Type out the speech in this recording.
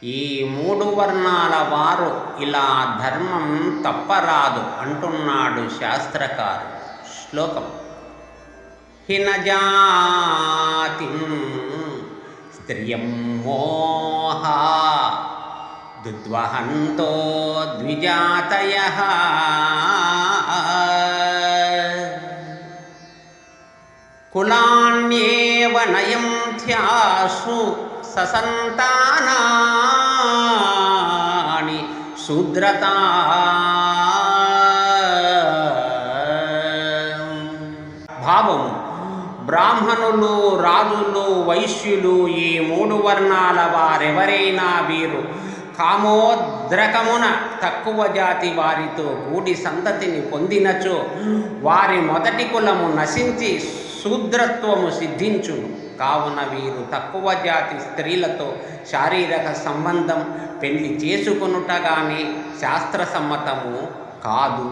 ఈ మూడు వర్ణాల వారు ఇలా ధర్మం తప్పరాదు అంటున్నాడు శాస్త్రకారు. శ్లోకం: హినజాతిం స్త్రియం మోహా దుద్వహంతో ద్విజాతయః కులాన్యేవ నయం ధ్యాసు ససంతానాని శూద్రతా. భావము: బ్రాహ్మణులు, రాజులు, వైశ్యులు ఈ మూడు వర్ణాల వారెవరైనా వీరు కామోద్రకమున తక్కువ జాతి వారితో కూడి సంతతిని పొందినచో వారి మొదటి కులము నశించి శూద్రత్వము సిద్ధించును. కావున వీరు తక్కువ జాతి స్త్రీలతో శారీరక సంబంధం పెళ్లి చేసుకొనుటగానే శాస్త్రసమ్మతము కాదు.